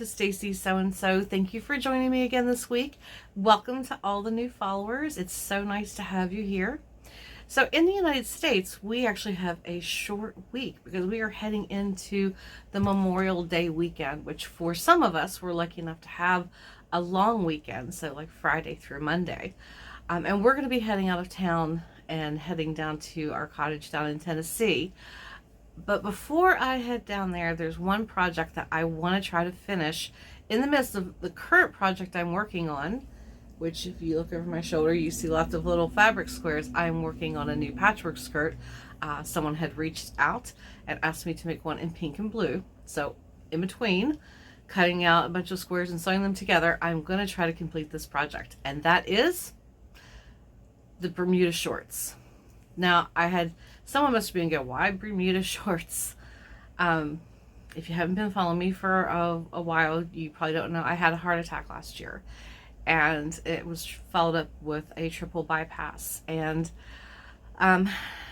is Stacy So-and-so. Thank you for joining me again this week. Welcome to all the new followers. It's so nice to have you here. So in the United States, we actually have a short week because we are heading into the Memorial Day weekend, which for some of us, we're lucky enough to have a long weekend, so like Friday through Monday. And we're going to be heading out of town and heading down to our cottage down in Tennessee. But before I head down there, there's one project that I want to try to finish in the midst of the current project I'm working on, which if you look over my shoulder, you see lots of little fabric squares. I'm working on a new patchwork skirt. Someone had reached out and asked me to make one in pink and blue. So in between cutting out a bunch of squares and sewing them together, I'm going to try to complete this project. And that is the Bermuda shorts. Now, someone must have been going, why Bermuda shorts? If you haven't been following me for a while, you probably don't know I had a heart attack last year. And it was followed up with a triple bypass. And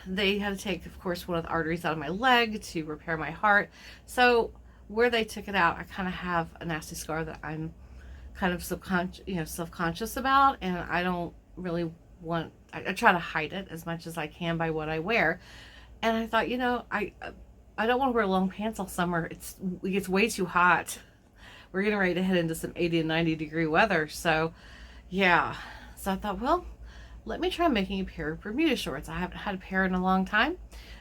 they had to take, of course, one of the arteries out of my leg to repair my heart. So where they took it out, I kind of have a nasty scar that I'm kind of self-conscious about. And I don't really I try to hide it as much as I can by what I wear. And I thought, I don't want to wear long pants all summer. It gets way too hot. We're getting ready to head into some 80 and 90 degree weather. So yeah. So I thought, well, let me try making a pair of Bermuda shorts. I haven't had a pair in a long time.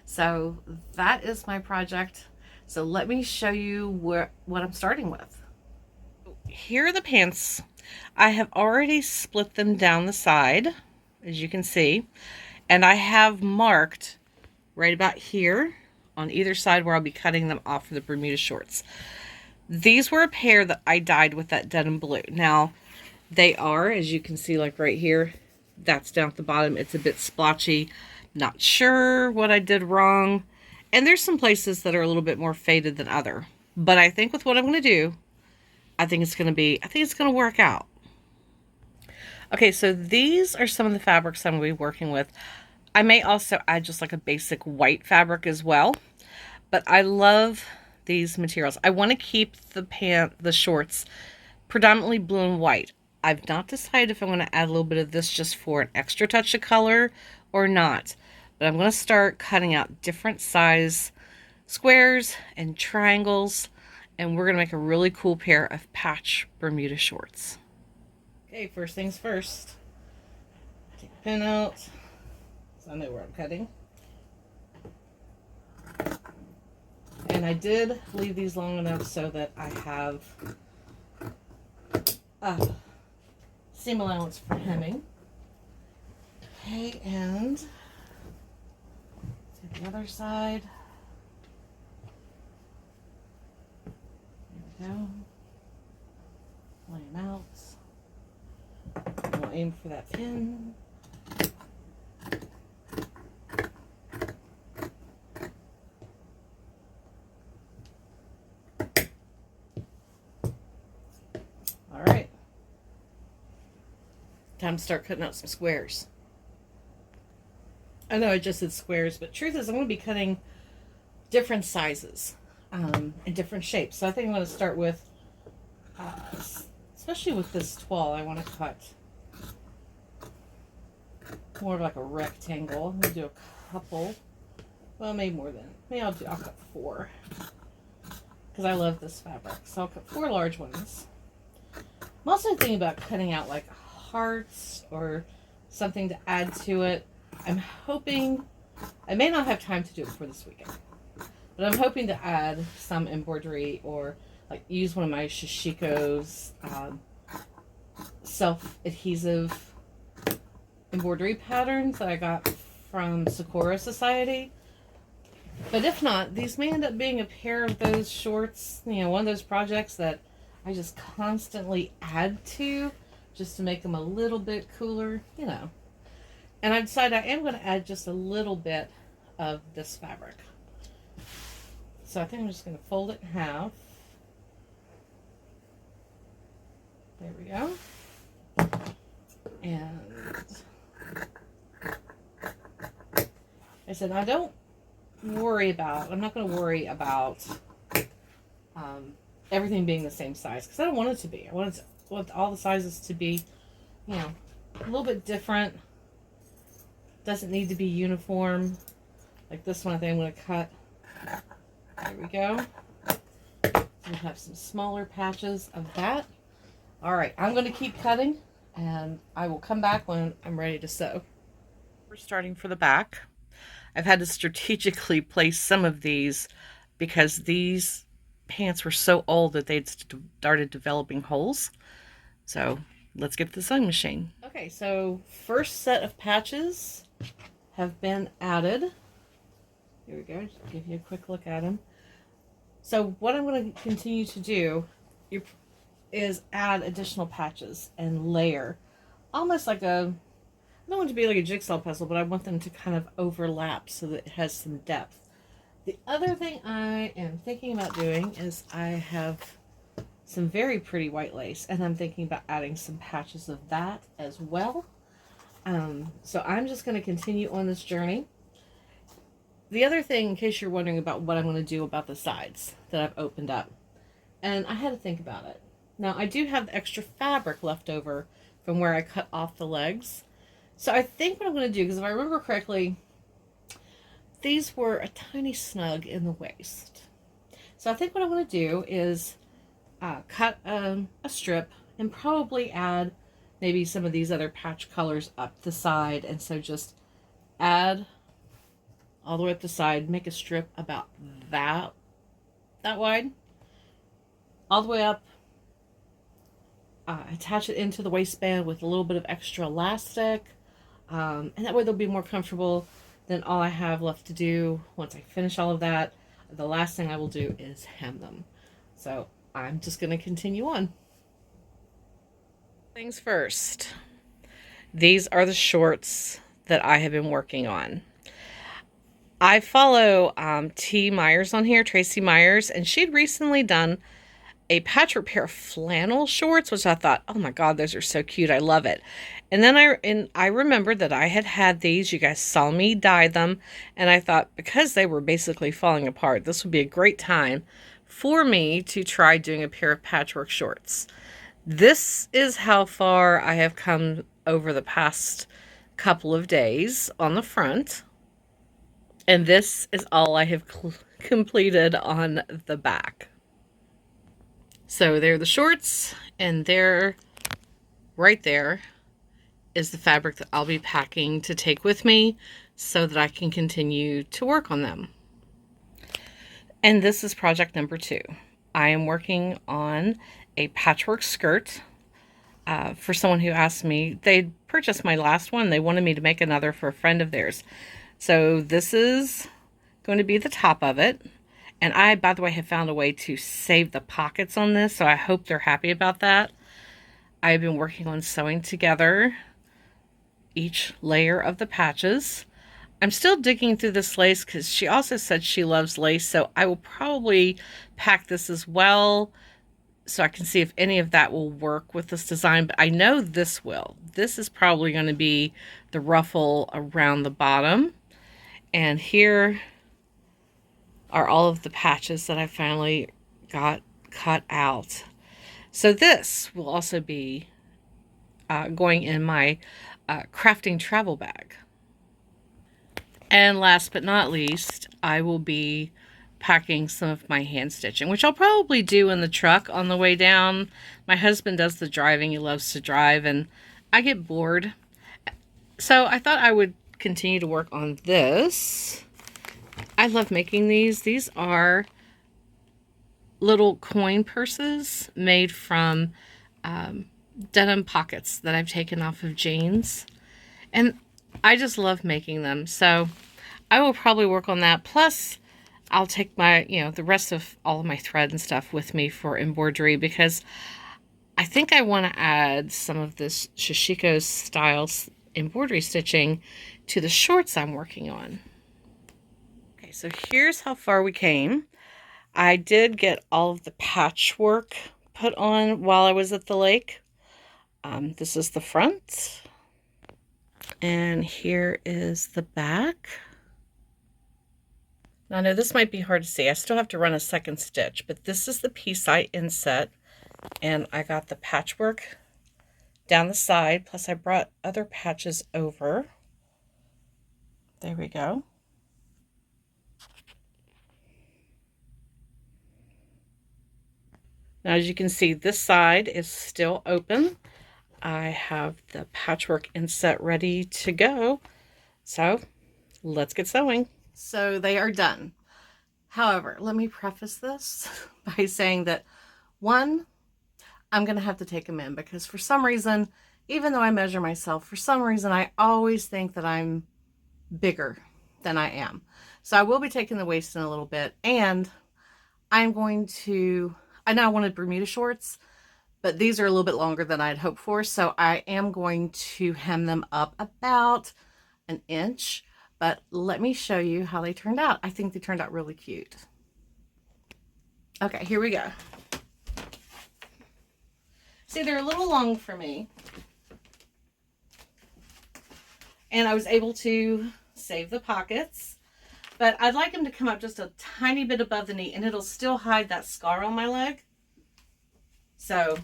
So that is my project. So let me show you what I'm starting with. Here are the pants. I have already split them down the side, as you can see, and I have marked right about here on either side where I'll be cutting them off for the Bermuda shorts. These were a pair that I dyed with that denim blue. Now, they are, as you can see, like right here, that's down at the bottom. It's a bit splotchy. Not sure what I did wrong. And there's some places that are a little bit more faded than other. But I think with what I'm going to do, I think it's going to work out. Okay, so these are some of the fabrics I'm going to be working with. I may also add just like a basic white fabric as well. But I love these materials. I want to keep the shorts predominantly blue and white. I've not decided if I'm going to add a little bit of this just for an extra touch of color or not. But I'm going to start cutting out different size squares and triangles. And we're going to make a really cool pair of patch Bermuda shorts. Okay, first things first. Take the pin out so I know where I'm cutting. And I did leave these long enough so that I have seam allowance for hemming. Okay, and to the other side. There we go. Lay them out. And we'll aim for that pin. All right. Time to start cutting out some squares. I know I just said squares, but truth is I'm going to be cutting different sizes and different shapes. So I think I'm going to start with, especially with this toile, I want to cut more of like a rectangle. I'm going to do a couple. Well, maybe I'll cut 4. Because I love this fabric. So I'll cut 4 large ones. I'm also thinking about cutting out like hearts or something to add to it. I'm hoping, I may not have time to do it for this weekend, but I'm hoping to add some embroidery or like use one of my Shishiko's self-adhesive embroidery patterns that I got from Sakura Society. But if not, these may end up being a pair of those shorts, one of those projects that I just constantly add to just to make them a little bit cooler, And I decided I am going to add just a little bit of this fabric. So I think I'm just going to fold it in half. There we go. And I said, I'm not going to worry about everything being the same size, because I don't want it to be. Want all the sizes to be, you know, a little bit different. Doesn't need to be uniform. Like this one, I think I'm going to cut. There we go. We have some smaller patches of that. All right, I'm going to keep cutting, and I will come back when I'm ready to sew. We're starting for the back. I've had to strategically place some of these because these pants were so old that they'd started developing holes. So let's get to the sewing machine. Okay, so first set of patches have been added. Here we go, just give you a quick look at them. So what I'm going to continue to do is add additional patches and layer. Almost like I don't want it to be like a jigsaw puzzle, but I want them to kind of overlap so that it has some depth. The other thing I am thinking about doing is I have some very pretty white lace, and I'm thinking about adding some patches of that as well. So I'm just going to continue on this journey. The other thing, in case you're wondering about what I'm going to do about the sides that I've opened up, and I had to think about it. Now, I do have the extra fabric left over from where I cut off the legs. So I think what I'm going to do, because if I remember correctly, these were a tiny snug in the waist. So I think what I'm going to do is cut a strip and probably add maybe some of these other patch colors up the side. And so just add all the way up the side, make a strip about that wide, all the way up, attach it into the waistband with a little bit of extra elastic, and that way they'll be more comfortable. Then all I have left to do once I finish all of that, the last thing I will do is hem them. So I'm just going to continue on. Things first, these are the shorts that I have been working on. I follow T. Myers on here, Tracy Myers, and she'd recently done a patchwork pair of flannel shorts, which I thought, oh my God, those are so cute. I love it. And then I remembered that I had these. You guys saw me dye them. And I thought, because they were basically falling apart, this would be a great time for me to try doing a pair of patchwork shorts. This is how far I have come over the past couple of days on the front. And this is all I have completed on the back. So there are the shorts, and there, right there, is the fabric that I'll be packing to take with me so that I can continue to work on them. And this is project number 2. I am working on a patchwork skirt for someone who asked me. They purchased my last one. They wanted me to make another for a friend of theirs. So this is going to be the top of it. And I, by the way, have found a way to save the pockets on this, so I hope they're happy about that. I've been working on sewing together each layer of the patches. I'm still digging through this lace because she also said she loves lace, so I will probably pack this as well so I can see if any of that will work with this design, but I know this will. This is probably going to be the ruffle around the bottom. And here are all of the patches that I finally got cut out. So this will also be going in my crafting travel bag. And last but not least, I will be packing some of my hand stitching, which I'll probably do in the truck on the way down. My husband does the driving. He loves to drive, and I get bored. So I thought I would continue to work on this. I love making these. These are little coin purses made from denim pockets that I've taken off of jeans. And I just love making them. So I will probably work on that. Plus, I'll take my, the rest of all of my thread and stuff with me for embroidery, because I think I want to add some of this Shishiko style embroidery stitching to the shorts I'm working on. Okay, so here's how far we came. I did get all of the patchwork put on while I was at the lake. This is the front. And here is the back. Now I know this might be hard to see. I still have to run a second stitch, but this is the piece I inset, and I got the patchwork down the side, plus I brought other patches over. There we go. Now as you can see, this side is still open. I have the patchwork inset ready to go. So let's get sewing. So they are done. However, let me preface this by saying that one, I'm going to have to take them in because for some reason, even though I measure myself, for some reason, I always think that I'm bigger than I am. So I will be taking the waist in a little bit, and I'm going to, I know I wanted Bermuda shorts, but these are a little bit longer than I'd hoped for. So I am going to hem them up about an inch, but let me show you how they turned out. I think they turned out really cute. Okay, here we go. See, they're a little long for me, and I was able to save the pockets, but I'd like them to come up just a tiny bit above the knee, and it'll still hide that scar on my leg. So,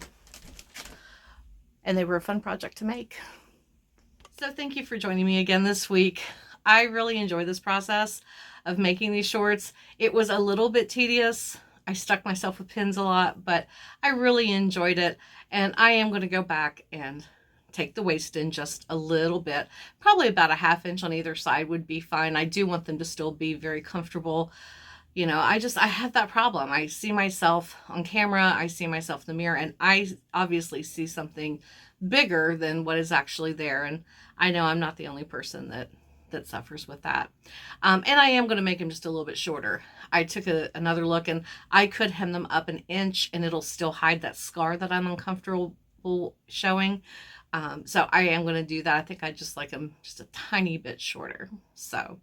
and they were a fun project to make. So thank you for joining me again this week. I really enjoy this process of making these shorts. It was a little bit tedious. I stuck myself with pins a lot, but I really enjoyed it. And I am going to go back and take the waist in just a little bit. Probably about a ½ inch on either side would be fine. I do want them to still be very comfortable. You know, I have that problem. I see myself on camera, I see myself in the mirror, and I obviously see something bigger than what is actually there. And I know I'm not the only person that suffers with that. And I am going to make them just a little bit shorter. I took another look, and I could hem them up an inch and it'll still hide that scar that I'm uncomfortable showing. So I am going to do that. I think I just like them just a tiny bit shorter. So,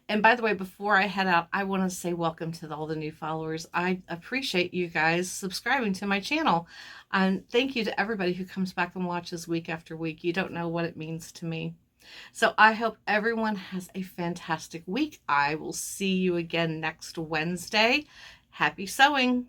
and by the way, before I head out, I want to say welcome to all the new followers. I appreciate you guys subscribing to my channel. And thank you to everybody who comes back and watches week after week. You don't know what it means to me. So I hope everyone has a fantastic week. I will see you again next Wednesday. Happy sewing.